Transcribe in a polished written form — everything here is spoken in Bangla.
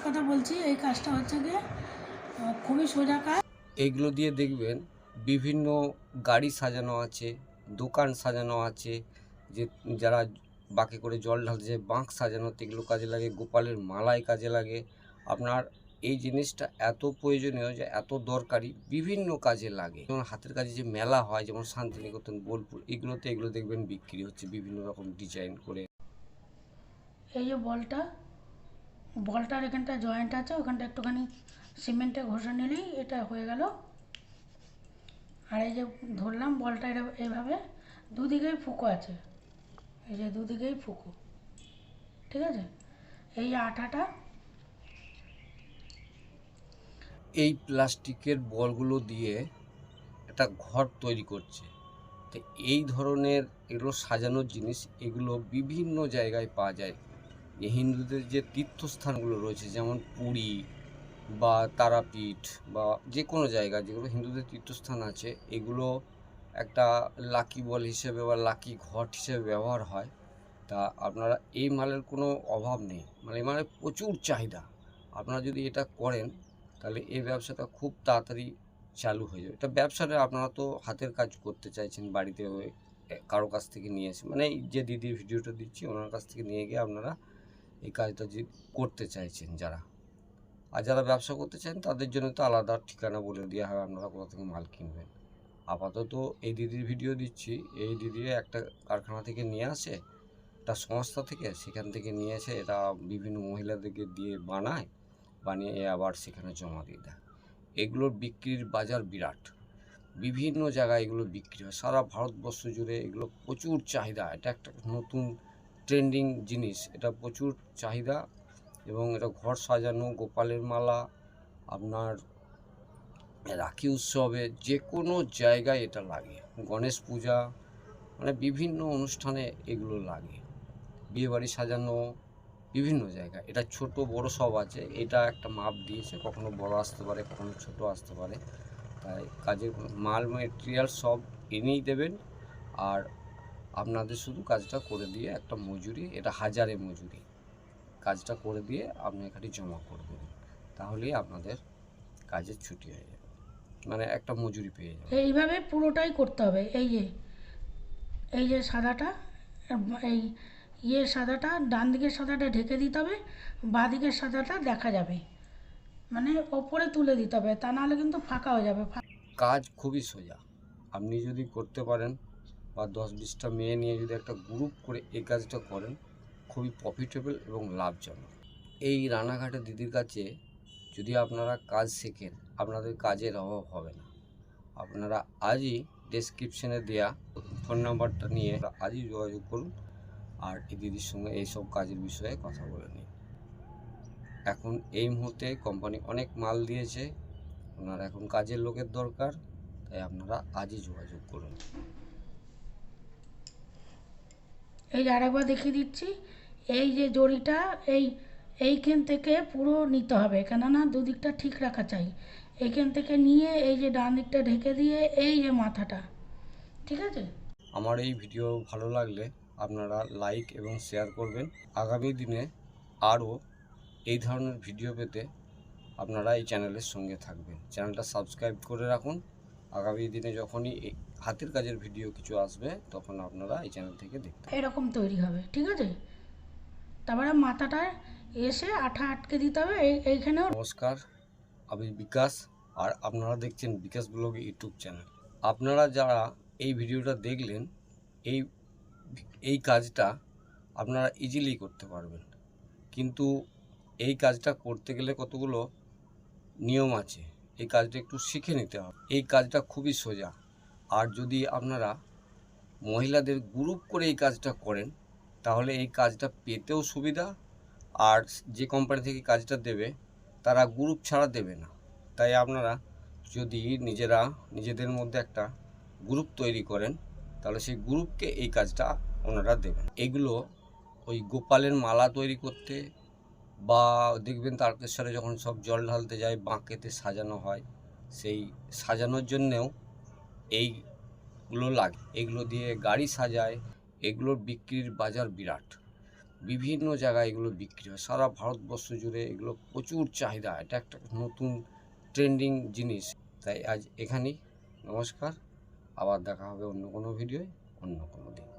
কথা বলছি, এই কাজটা হচ্ছে গিয়ে খুবই সোজা কাজ। এইগুলো দিয়ে দেখবেন বিভিন্ন গাড়ি সাজানো আছে, দোকান সাজানো আছে, যে যারা বাঁকে করে জল ঢালতে যায় বাঁক সাজানো, এগুলো কাজে লাগে, গোপালের মালায় কাজে লাগে। আপনার এই জিনিসটা এত প্রয়োজনীয় যে এত দরকারি, বিভিন্ন কাজে লাগে। যেমন হাতের কাজে যে মেলা হয়, যেমন শান্তিনিকেতন, বোলপুর, এগুলো দেখবেন বিক্রি হচ্ছে বিভিন্ন রকম ডিজাইন করে। এই যে বলটার এখানটা জয়েন্ট আছে, ওখানটা একটুখানি সিমেন্টে ঘষে নিলেই এটা হয়ে গেল। আর এই যে ধরলাম বলটা, এটা এইভাবে দুদিকেই ফুঁকো আছে, এই যে দুদিকেই ফুঁকো, ঠিক আছে। এই আঠাটা এই প্লাস্টিকের বলগুলো দিয়ে একটা ঘর তৈরি করছে। তো এই ধরনের এগুলো সাজানোর জিনিস, এগুলো বিভিন্ন জায়গায় পাওয়া যায়। হিন্দুদের যে তীর্থস্থানগুলো রয়েছে, যেমন পুরী বা তারাপীঠ বা যে কোনো জায়গা যেগুলো হিন্দুদের তীর্থস্থান আছে, এগুলো একটা লাকি বল হিসেবে বা লাকি ঘট হিসেবে ব্যবহার হয়। তা আপনারা এই মালের কোনো অভাব নেই, মানে এই মালের প্রচুর চাহিদা। আপনারা যদি এটা করেন তাহলে এই ব্যবসাটা খুব তাড়াতাড়ি চালু হয়ে যাবে। এটা ব্যবসাটা আপনারা তো হাতের কাজ করতে চাইছেন, বাড়িতে কারো কাছ থেকে নিয়ে এসে, মানে এই যে দিদির ভিডিওটা দিচ্ছি ওনার কাছ থেকে নিয়ে গিয়ে আপনারা এই কাজটা যে করতে চাইছেন যারা, আর যারা ব্যবসা করতে চান তাদের জন্য তো আলাদা ঠিকানা বলে দেওয়া হয় আপনারা কোথা থেকে মাল কিনবেন। আপাতত এই দিদির ভিডিও দিচ্ছি, এই দিদি একটা কারখানা থেকে নিয়ে আসে, একটা সংস্থা থেকে, সেখান থেকে নিয়ে এসে এটা বিভিন্ন মহিলাদেরকে দিয়ে বানিয়ে আবার সেখানে জমা দিয়ে দেয়। এগুলোর বিক্রির বাজার বিরাট, বিভিন্ন জায়গায় এগুলো বিক্রি হয়, সারা ভারতবর্ষ জুড়ে এগুলো প্রচুর চাহিদা। এটা একটা নতুন ট্রেন্ডিং জিনিস, এটা প্রচুর চাহিদা। এবং এটা ঘর সাজানো, গোপালের মালা, আপনার রাখি উৎসবে যে কোনো জায়গায় এটা লাগে, গণেশ পূজা, মানে বিভিন্ন অনুষ্ঠানে এগুলো লাগে, বিয়েবাড়ি সাজানো, বিভিন্ন জায়গায়। এটা ছোট বড় সব আছে, এটা একটা মাপ দিয়েছে, কখনো বড় আসতে পারে, কখনো ছোট আসতে পারে। তাই কাজের মাল মেটেরিয়াল সব এনেই দেবেন, আর আপনাদের শুধু কাজটা করে দিয়ে একটা মজুরি, এটা হাজারে মজুরি, কাজটা করে দিয়ে আপনি এখানে জমা করে দেবেন, তাহলেই আপনাদের কাজের ছুটি হয়ে যাবে, মানে একটা মজুরি পেয়ে যাবেন। এইভাবে পুরোটাই করতে হবে। এই যে সাদাটা, এই সাদাটা ডান দিকের সাদাটা ঢেকে দিতে হবে, বাঁ দিকের সাদাটা দেখা যাবে, মানে ওপরে তুলে দিতে হবে, তা নাহলে কিন্তু ফাঁকা হয়ে যাবে। কাজ খুবই সোজা, আপনি যদি করতে পারেন বা 10-20টা মেয়ে নিয়ে যদি একটা গ্রুপ করে এই কাজটা করেন, খুবই প্রফিটেবল এবং লাভজনক। এই রানাঘাটের দিদির কাছে যদি আপনারা কাজ শেখেন, আপনাদের কাজের অভাব হবে না। আপনারা আজই ডেসক্রিপশনে দেওয়া ফোন নাম্বারটা নিয়ে আজই যোগাযোগ করুন, আর এই দিদির সঙ্গে এইসব কাজের বিষয়ে কথা বলে নিন। এখন এই মুহূর্তে কোম্পানি অনেক মাল দিয়েছে, ওনার এখন কাজের লোকের দরকার, তাই আপনারা আজই যোগাযোগ করুন। এই যে আরেকবার দেখিয়ে দিচ্ছি, এই যে জড়িটা এইখান থেকে পুরো নিতে হবে, কেননা দুদিকটা ঠিক রাখা চাই। এইখান থেকে নিয়ে এই যে ডান দিকটা ঢেকে দিয়ে এই যে মাথাটা, ঠিক আছে। আমার এই ভিডিও ভালো লাগলে আপনারা লাইক এবং শেয়ার করবেন। আগামী দিনে আরও এই ধরনের ভিডিও পেতে আপনারা এই চ্যানেলের সঙ্গে থাকবেন। চ্যানেলটা সাবস্ক্রাইব করে রাখুন, আগামী দিনে যখনই এই হাতের কাজের ভিডিও কিছু আসবে তখন আপনারা এই চ্যানেল থেকে দেখতে পাবেন। এরকম তৈরি হবে, ঠিক আছে। তারপরে মাথাটা এসে আঠা আটকে দিতে হবে এইখানেও। নমস্কার, আমি বিকাশ, আর আপনারা দেখছেন বিকাশ ব্লগ ইউটিউব চ্যানেল। আপনারা যারা এই ভিডিওটা দেখলেন, এই এই কাজটা আপনারা ইজিলি করতে পারবেন, কিন্তু এই কাজটা করতে গেলে কতগুলো নিয়ম আছে, এই কাজটা একটু শিখে নিতে হবে। এই কাজটা খুবই সোজা, আর যদি আপনারা মহিলাদের গ্রুপ করে এই কাজটা করেন তাহলে এই কাজটা পেতেও সুবিধা, আর যে কোম্পানি থেকে কাজটা দেবে তারা গ্রুপ ছাড়া দেবে না। তাই আপনারা যদি নিজেদের মধ্যে একটা গ্রুপ তৈরি করেন তাহলে সেই গ্রুপকে এই কাজটা ওনারা দেবেন। এগুলো ওই গোপালের মালা তৈরি করতে, বা দেখবেন তারকেশ্বরে যখন সব জল ঢালতে যায় বাঁকেতে সাজানো হয়, সেই সাজানোর জন্যেও এইগুলো লাগে। এগুলো দিয়ে গাড়ি সাজায়, এগুলোর বিক্রির বাজার বিরাট। বিভিন্ন জায়গায় এগুলো বিক্রি হয়, সারা ভারতবর্ষ জুড়ে এগুলো প্রচুর চাহিদা, এটা একটা নতুন ট্রেন্ডিং জিনিস। তাই আজ এখানেই, নমস্কার, আবার দেখা হবে অন্য কোনো ভিডিওয় অন্য কোনো দিন।